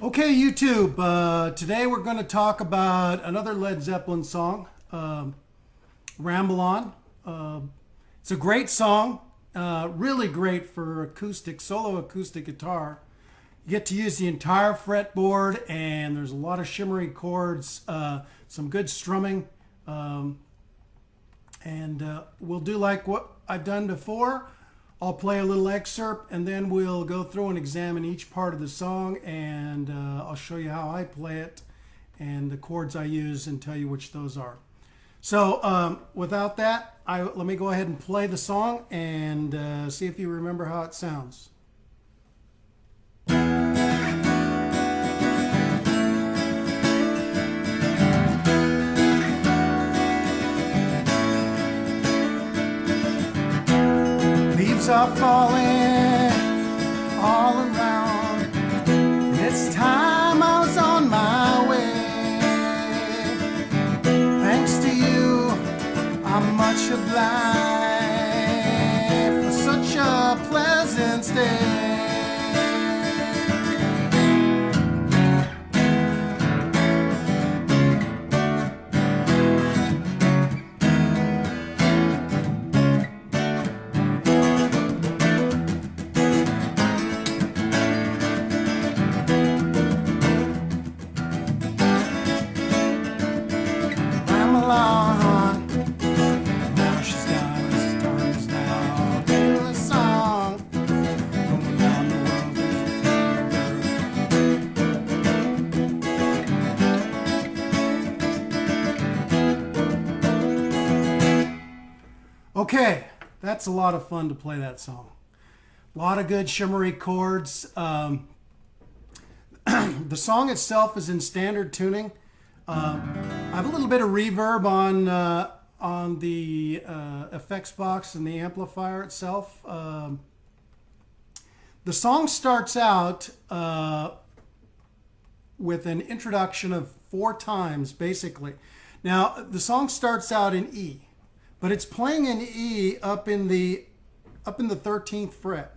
Okay, YouTube, today we're going to talk about another Led Zeppelin song, Ramble On. It's a great song, really great for solo acoustic guitar. You get to use the entire fretboard, and there's a lot of shimmery chords, some good strumming, and we'll do like what I've done before. I'll play a little excerpt, and then we'll go through and examine each part of the song, and I'll show you how I play it and the chords I use and tell you which those are. So without that, let me go ahead and play the song and see if you remember how it sounds. Leaves are falling all around. It's time I was on my way. Thanks to you, I'm much obliged for such a pleasant stay. Now she's got us tongues now, doing a song, going down the world. Okay, that's a lot of fun to play that song. A lot of good shimmery chords. The song itself is in standard tuning. I have a little bit of reverb on the effects box and the amplifier itself. The song starts out with an introduction of 4 times, basically. Now, the song starts out in E, but it's playing in E up in the 13th fret.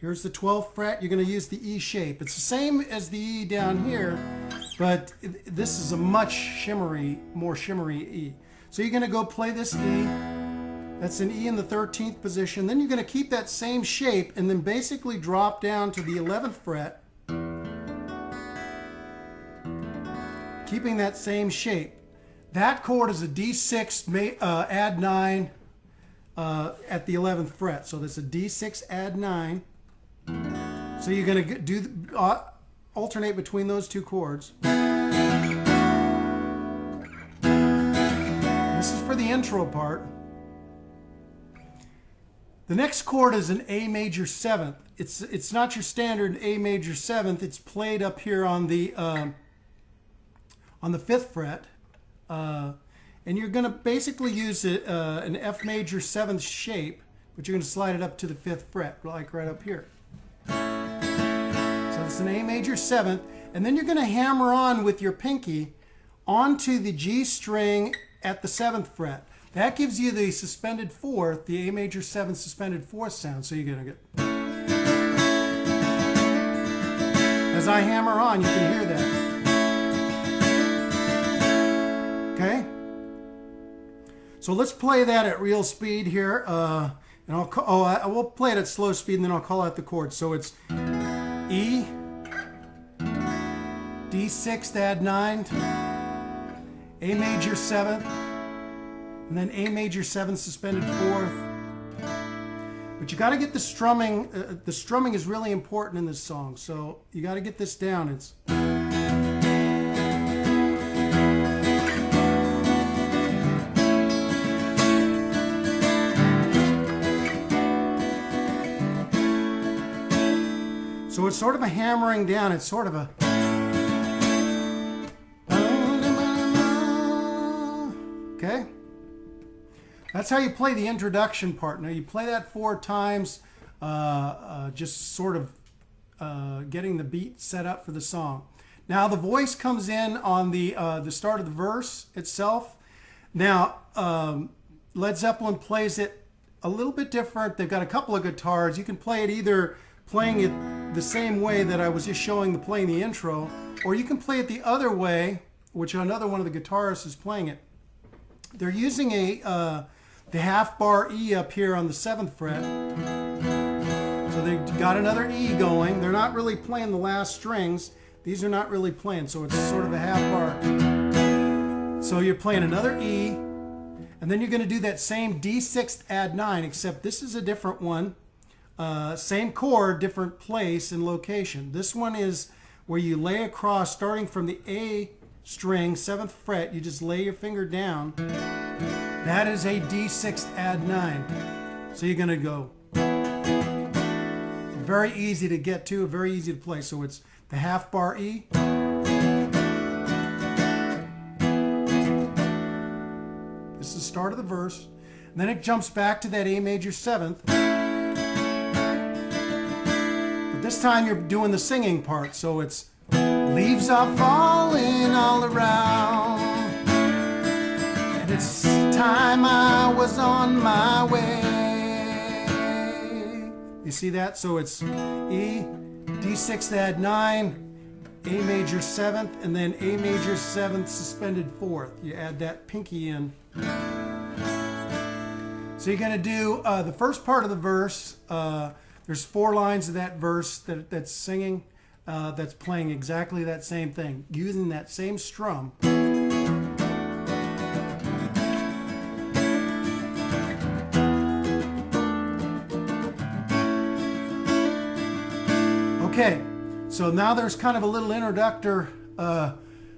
Here's the 12th fret. You're going to use the E shape. It's the same as the E down here, but this is a much more shimmery E. So you're going to go play this E. That's an E in the 13th position. Then you're going to keep that same shape and then basically drop down to the 11th fret, keeping that same shape. That chord is a D6 add 9 at the 11th fret. So that's a D6 add 9. So you're going to do alternate between those two chords. This is for the intro part. The next chord is an A major 7th. It's not your standard A major 7th. It's played up here on the 5th fret, and you're going to basically use an F major 7th shape, but you're going to slide it up to the 5th fret, like right up here. So it's an A major 7th, and then you're going to hammer on with your pinky onto the G string at the 7th fret. That gives you the suspended 4th, the A major 7th suspended 4th sound. So you're going to get... As I hammer on, you can hear that. Okay? So let's play that at real speed here. And I will play it at slow speed, and then I'll call out the chords. So it's E, D6 add 9, A major 7th, and then A major 7th suspended 4th. But you got to get the strumming. The strumming is really important in this song, so you got to get this down. It's... So it's sort of a hammering down. It's sort of a... Okay? That's how you play the introduction part. Now you play that 4 times, just sort of getting the beat set up for the song. Now the voice comes in on the start of the verse itself. Now Led Zeppelin plays it a little bit different. They've got a couple of guitars. You can play it either playing it the same way that I was just showing playing the intro, or you can play it the other way, which another one of the guitarists is playing it. They're using the half bar E up here on the 7th fret. So they got another E going. They're not really playing the last strings. These are not really playing, so it's sort of a half bar. So you're playing another E, and then you're going to do that same D6 add 9, except this is a different one. Same chord, different place and location. This one is where you lay across, starting from the A string, 7th fret, you just lay your finger down. That is a D6 add 9. So you're going to go. Very easy to get to, very easy to play. So it's the half bar E. This is the start of the verse. And then it jumps back to that A major 7th. But this time you're doing the singing part. So it's leaves are falling all around, and it's time I was on my way. You see that? So it's E, D6 add 9, A major 7th, and then A major 7th suspended 4th. You add that pinky in. So you're going to do the first part of the verse. There's 4 lines of that verse that's singing. That's playing exactly that same thing, using that same strum. Okay, so now there's kind of a little introductory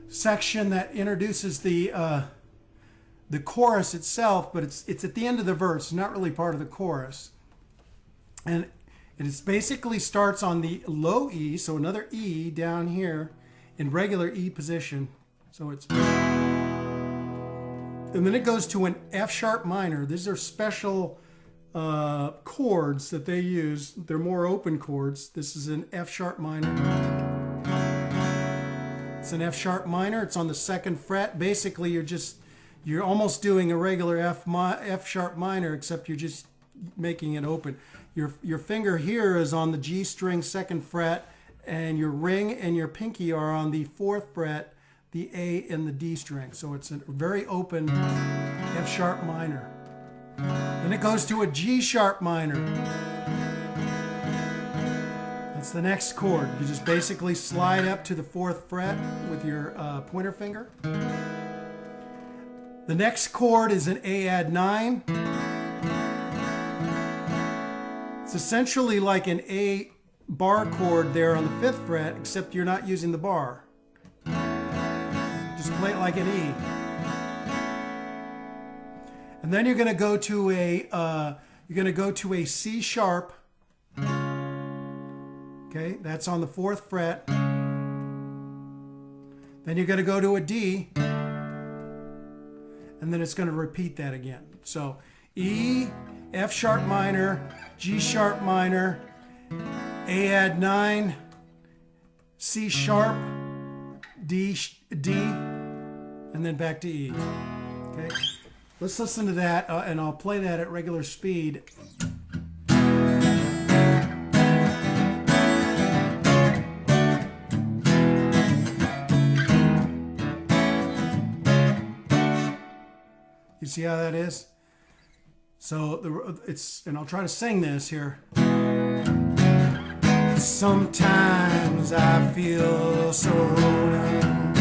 section that introduces the chorus itself, but it's at the end of the verse, not really part of the chorus. And it basically starts on the low E, so another E down here in regular E position. So it's, and then it goes to an F sharp minor. These are special chords that they use. They're more open chords. This is an F sharp minor. It's an F sharp minor. It's on the 2nd fret. Basically, you're almost doing a regular F sharp minor, except you're just making it open. Your finger here is on the G string 2nd fret, and your ring and your pinky are on the 4th fret, the A and the D string. So it's a very open F sharp minor. Then it goes to a G sharp minor. That's the next chord. You just basically slide up to the 4th fret with your pointer finger. The next chord is an A add 9. It's essentially like an A bar chord there on the 5th fret, except you're not using the bar. Just play it like an E. And then you're going to go to a C sharp. Okay, that's on the 4th fret. Then you're going to go to a D, and then it's going to repeat that again. So E, F sharp minor, G sharp minor, A add 9, C sharp, D, and then back to E. Okay, let's listen to that, and I'll play that at regular speed. You see how that is? So and I'll try to sing this here. Sometimes I feel so numb.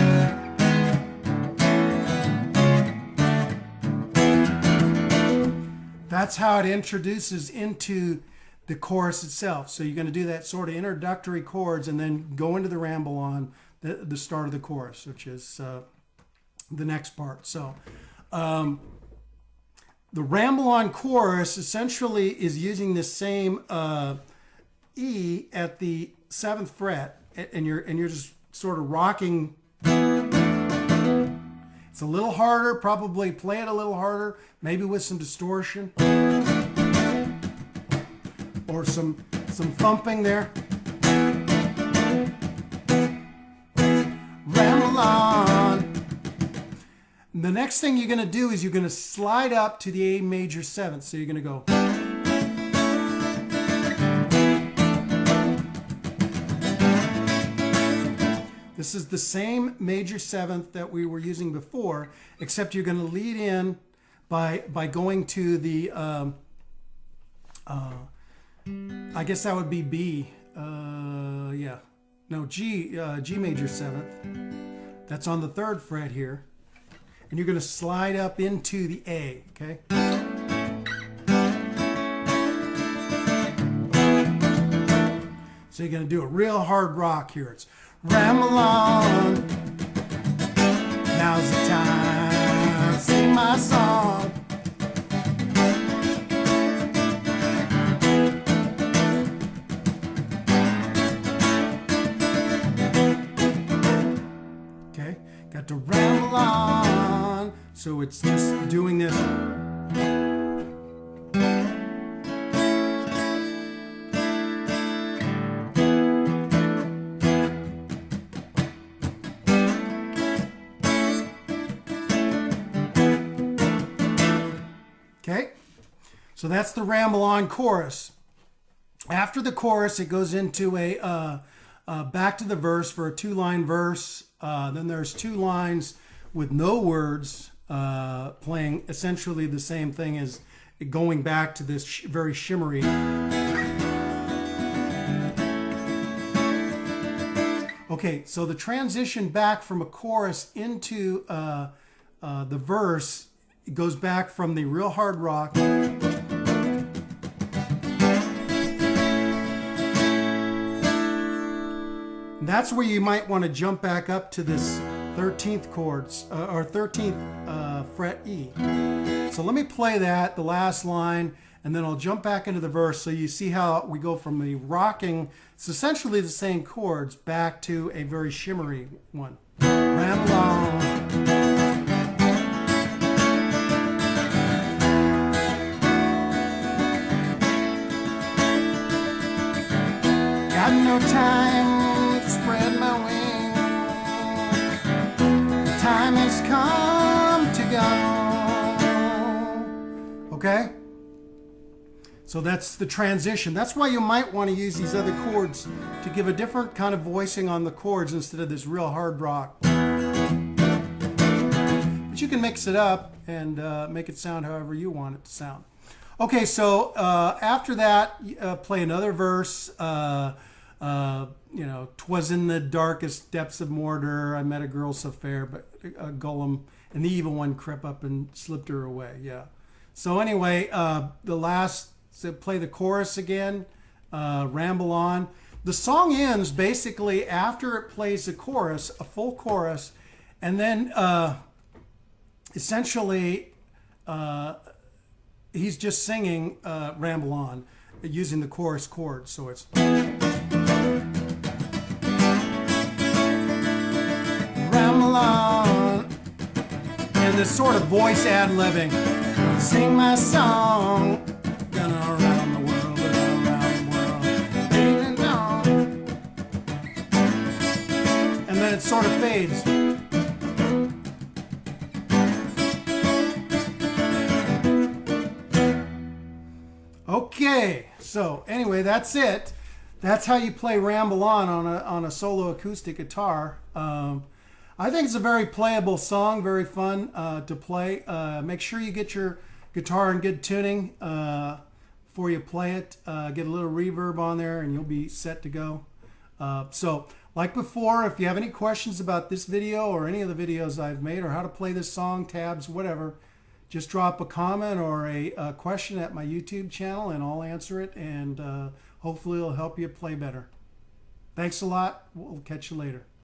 That's how it introduces into the chorus itself. So you're going to do that sort of introductory chords and then go into the ramble on the start of the chorus, which is the next part. So the ramble on chorus essentially is using the same E at the 7th fret, and you're just sort of rocking. It's a little harder, probably play it a little harder, maybe with some distortion or some thumping there. Ramble on. The next thing you're going to do is you're going to slide up to the A major 7th. So you're going to go. This is the same major seventh that we were using before, except you're going to lead in by going to the, I guess that would be B. Yeah. No, G major seventh. That's on the 3rd fret here. And you're going to slide up into the A, okay? So you're going to do a real hard rock here. It's ramble on. Now's the time. Sing my song. Okay, got to ramble on. So it's just doing this. Okay, so that's the ramble on chorus. After the chorus, it goes into a back to the verse for a 2-line verse. Then there's 2 lines with no words, playing essentially the same thing as going back to this very shimmery. Okay, so the transition back from a chorus into the verse, it goes back from the real hard rock. That's where you might want to jump back up to this 13th chords or 13th fret E. So let me play that, the last line, and then I'll jump back into the verse so you see how we go from the rocking, it's essentially the same chords, back to a very shimmery one. Ramble on. Got no time to spread my wings. Time has come to go. Okay? So that's the transition. That's why you might want to use these other chords to give a different kind of voicing on the chords instead of this real hard rock. But you can mix it up and make it sound however you want it to sound. Okay, so after that, play another verse. You know, 'twas in the darkest depths of Mordor, I met a girl so fair, but a Gollum and the evil one crept up and slipped her away. Yeah. So anyway, the last, so play the chorus again, ramble on. The song ends basically after it plays the chorus, a full chorus, and then essentially he's just singing ramble on using the chorus chords. So it's ramble on, and this sort of voice ad-libbing. Sing my song, gonna around the world, around the world, and on. And then it sort of fades. Okay, so anyway, that's it. That's how you play Ramble on a solo acoustic guitar. I think it's a very playable song, very fun to play. Make sure you get your guitar in good tuning before you play it. Get a little reverb on there and you'll be set to go. So like before, if you have any questions about this video or any of the videos I've made or how to play this song, tabs, whatever, just drop a comment or a question at my YouTube channel and I'll answer it, and hopefully it'll help you play better. Thanks a lot. We'll catch you later.